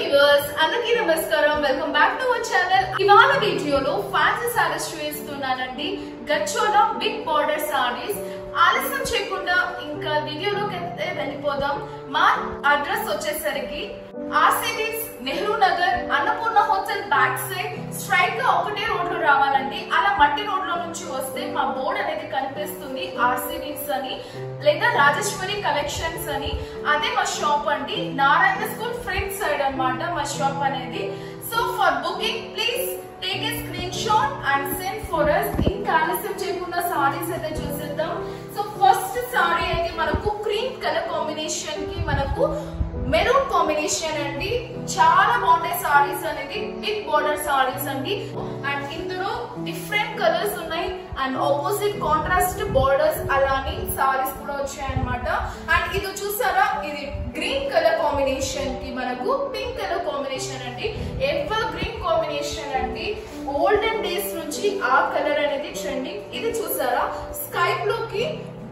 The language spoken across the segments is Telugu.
viewers, అందరికీ నమస్కారం. Welcome back to our channel. ఇవాళ వీడియోలో ఫ్యాన్సీ సారీస్ చూపిస్తున్నానండి. గచ్చోలా బిగ్ బార్డర్ సారీస్. ఆలస్యం చేయకుండా ఇంకా వీడియోలోకి వెళ్ళిపోదాం. మా అడ్రస్ వచ్చేసరికి ఆర్సిడీస్ Nehru Nagar Annapurna hotel back side straight గా ఒకటే రోడ్ లో రావాలండి. అలా మట్టి రోడ్ లో నుంచి వస్తే మా బోర్డ్ అనేది కనిపిస్తుంది, ఆర్సిడీస్ అని లేదా రాజేశ్వరి కలెక్షన్స్ అని. అదే మా షాప్ అండి, నారాయణ స్కూల్ ఫ్రంట్ సైడ్ అన్నమాట మా షాప్ అనేది. So for booking please take a screen shot and send for us. ఇంకా ఆలస్యం చేయకుండా సారీస్ అయితే చూసేద్దాం. సో ఫస్ట్ సారీ అయితే మనకు క్రీమ్ కలర్ కాంబినేషన్ కి మనకు మెరూన్ కాంబినేషన్ అండి. చాలా బాగుంటాయి సారీస్ అనేది, బిగ్ బార్డర్ సారీస్ అండి. అండ్ ఇందులో డిఫరెంట్ కలర్స్ ఉన్నాయి అండ్ ఆపోజిట్ కాంట్రాస్ట్ బార్డర్స్ అలానే సారీస్ కూడా వచ్చాయి అనమాట. అండ్ ఇది చూసారా, ఇది గ్రీన్ కలర్ కాంబినేషన్ కి మనకు పింక్ కలర్ కాంబినేషన్ అండి. ఎవర్ గ్రీన్ కాంబినేషన్ అండి. ఓల్డెన్ డేస్ నుంచి ఆ కలర్ అనేది ట్రెండింగ్. ఇది చూసారా, స్కై బ్లూ కి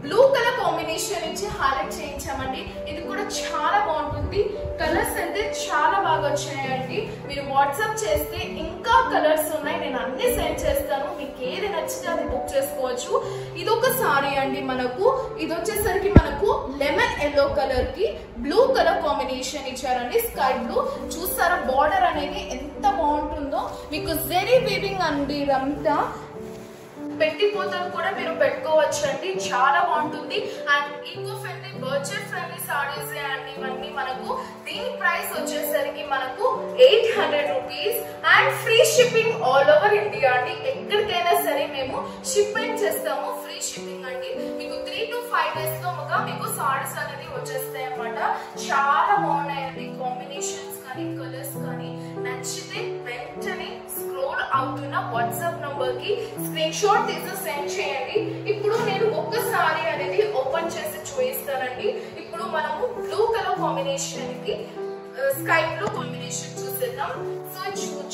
బ్లూ కలర్ కాంబినేషన్ ఇచ్చి హైలైట్ చేయించామండి. ఇది కూడా చాలా బాగుంటుంది. కలర్స్ అయితే చాలా బాగా వచ్చాయండి. మీరు వాట్సాప్ చేస్తే ఇంకా కలర్స్ ఉన్నాయి, నేను అన్ని సెండ్ చేస్తాను. మీకు ఏది నచ్చితే అది బుక్ చేసుకోవచ్చు. ఇది ఒక సారీ అండి మనకు. ఇది వచ్చేసరికి మనకు లెమన్ ఎల్లో కలర్ కి బ్లూ కలర్ కాంబినేషన్ ఇచ్చారండి, స్కై బ్లూ. చూస్తారా బార్డర్ అనేది ఎంత బాగుంటుందో. మీకు జెరీ వీవింగ్ అండి. ఇదంతా పెట్టిపోతాను కూడా మీరు పెట్టుకోవచ్చు అండి, చాలా బాగుంటుంది. And eco friendly budget friendly saris అండి ఇవన్నీ మనకు. దీని ప్రైస్ వచ్చేసరికి మనకు 800 rupees and free shipping all over India అండి. ఎక్కడికైనా సరే మేము షిప్పింగ్ చేస్తాము, ఫ్రీ షిప్పింగ్ అండి. మీకు 3 to 5 days లో మీకు సారీస్ అనేది వచ్చేస్తాయి అన్నమాట. చాలా బాగున్నాయండి కాంబినేషన్స్ కానీ కలర్స్ కానీ. నచ్చితే వెంటనే స్క్రోల్ అవుతున్న వాట్సాప్ నంబర్ కి స్క్రీన్ షాట్ తీసి సెండ్ చేయండి. ఇప్పుడు నేను ఒక్క సారీ అనేది ఓపెన్ చేసి చూపిస్తానండి. ఇప్పుడు మనము బ్లూ కలర్ కాంబినేషన్ కి స్కై బ్లూ కాంబినేషన్ చూసేద్దాం. సో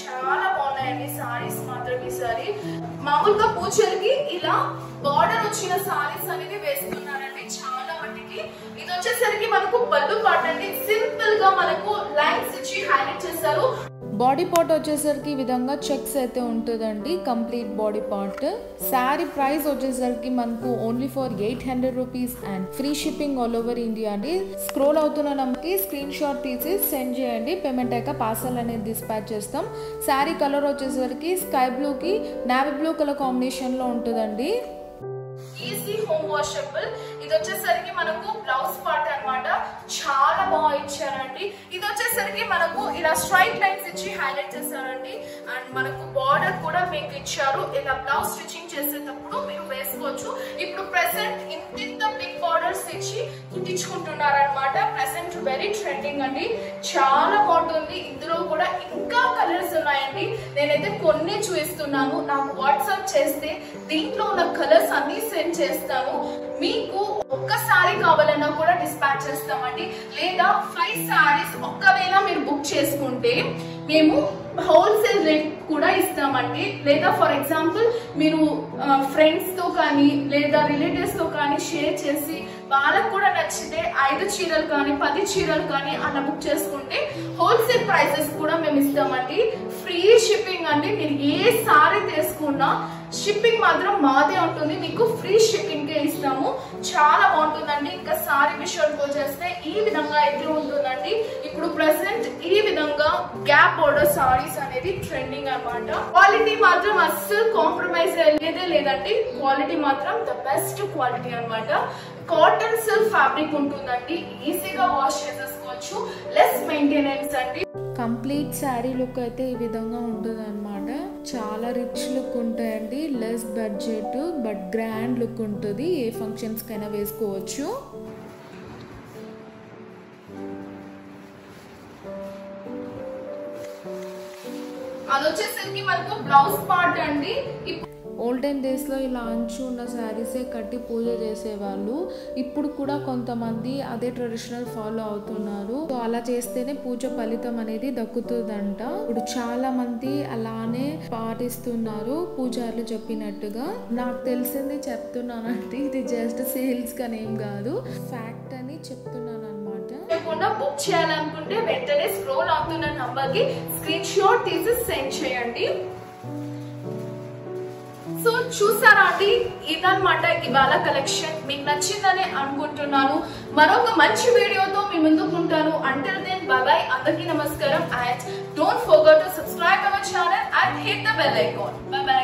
చాలా బాగున్నాయండి సారీస్ మాత్రం. ఈసారి మామూలుగా పూజలకి ఇలా బార్డర్ వచ్చిన సారీస్ అనేది వేస్తున్నారండి చాలా మట్టికి. ఇది వచ్చేసరికి మనకు పళ్ళు పాట అండి. సింపుల్ గా మనకు లైన్స్ ఇచ్చి హైలైట్ చేస్తారు. బాడీ పార్ట్ వచ్చేసరికి ఈ విధంగా చెక్స్ అయితే ఉంటుందండి, complete body part. Sari price వచ్చేసరికి మనకు only for 800 rupees and free shipping all over India అండి. స్క్రోల్ అవుతున్న నెంబర్కి స్క్రీన్ షాట్ తీసి సెండ్ చేయండి. పేమెంట్ అయ్యాక పార్సల్ అనేది డిస్పాచ్ చేస్తాం. శారీ కలర్ వచ్చేసరికి స్కై బ్లూకి నావీ బ్లూ కలర్ కాంబినేషన్లో ఉంటుందండి. Easy home washable. ఇది వచ్చేసరికి మనకు బ్లౌజ్ పార్ట్ అన్నమాట. చాలా బాగా ఇచ్చారండి. ఇది వచ్చేసరికి మనకు ఇలా స్ట్రైట్ లైన్స్ ఇచ్చి హైలైట్ చేశారండి. అండ్ మనకు బార్డర్ కూడా మీకు ఇచ్చారు. ఇలా బ్లౌజ్ స్టిచ్చింగ్ చేసేటప్పుడు మీరు వేసుకోవచ్చు. ఇప్పుడు ప్రెసెంట్ ఇంత బిగ్ బార్డర్స్ ఇచ్చి కుట్టించుకుంటున్నారనమాట. ప్రెసెంట్ వెరీ ట్రెండింగ్ అండి, చాలా బాగుంటుంది. ఇందులో కూడా ఇంకా కలర్స్ ఉన్నాయండి. నేనైతే కొన్ని చూపిస్తున్నాను. నాకు వాట్సాప్ చేస్తే దీంట్లో ఉన్న కలర్స్ అన్ని సెండ్ చేస్తాను. మీకు ఒక్క సారీ కావాలన్నా కూడా డిస్పాచ్ చేస్తామండి. లేదా 5 సారీస్ ఒక్కవేళ మీరు బుక్ చేసుకుంటే మేము హోల్సేల్ రేట్ కూడా ఇస్తామండి. లేదా ఫర్ ఎగ్జాంపుల్ మీరు ఫ్రెండ్స్ తో కానీ లేదా రిలేటివ్స్ తో కానీ షేర్ చేసి వాళ్ళకు కూడా నచ్చితే 5 చీరలు కానీ 10 చీరలు కానీ అలా బుక్ చేసుకుంటే హోల్సేల్ ప్రైసెస్ కూడా మేము ఇస్తామండి. ఫ్రీ షిప్పింగ్ అండి. మీరు ఏ సారీ తీసుకున్నా షిప్పింగ్ మాత్రం మాదే ఉంటుంది. మీకు ఫ్రీ షిప్పింగ్ కే ఇస్తాము. చాలా బాగుంటుందండి. ఇంకా సారీ విషయానికి వచ్చేస్తే ఈ విధంగా అయితే ఉంటుందండి. ఇప్పుడు ప్రెసెంట్ ఈ విధంగా గ్యాప్ బోర్డర్ సారీస్ అనేది ట్రెండింగ్ అన్నమాట. క్వాలిటీ మాత్రం అస్సలు కాంప్రమైజ్ అయ్యేదే లేదండి. క్వాలిటీ మాత్రం ద బెస్ట్ క్వాలిటీ అన్నమాట. కాటన్ సిల్క్ ఫ్యాబ్రిక్ ఉంటుందండి. ఈజీగా వాష్ చేసేసుకోవచ్చు, లెస్ మెయింటెనెన్స్ అండి. కంప్లీట్ శారీ లుక్ అయితే ఈ విధంగా ఉంటుంది అనమాట. చాలా రిచ్ లుక్ ఉంటాయండి, less budget but grand look ఉంటుంది. ఏ ఫంక్షన్స్ కైనా వేసుకోవచ్చు. అది వచ్చేసరికి మనకు బ్లౌజ్ పార్ట్ అండి. ఓల్డెన్ డేస్లో ఇలా అంచు ఉన్న శారీసే కట్టి పూజ చేసేవాళ్ళు. ఇప్పుడు కూడా కొంతమంది అదే ట్రెడిషనల్ ఫాలో అవుతున్నారు. సో అలా చేస్తేనే పూజ ఫలితం అనేది దక్కుతుందంట. ఇప్పుడు చాలా మంది అలానే పాటిస్తున్నారు పూజారులు చెప్పినట్టుగా. నాకు తెలిసింది చెప్తున్నానంటే ఇది జస్ట్ సేల్స్ కానీ ఏం కాదు, ఫ్యాక్ట్ అని చెప్తున్నాను అనమాట. చేయకుండా బుక్ చేయాలనుకుంటే వెంటనే స్క్రోల్ అవుతున్న నంబర్ కి స్క్రీన్ షాట్ తీసి సెండ్ చేయండి. సో చూసారా అండి, ఇదన్నమాట ఇవాళ కలెక్షన్. మీకు నచ్చిందని అనుకుంటున్నాను. మరొక మంచి వీడియోతో మీ ముందుకు ఉంటాను. Until then bye bye. అందరికీ నమస్కారం. And don't forget to subscribe our channel and hit the bell icon. Bye by.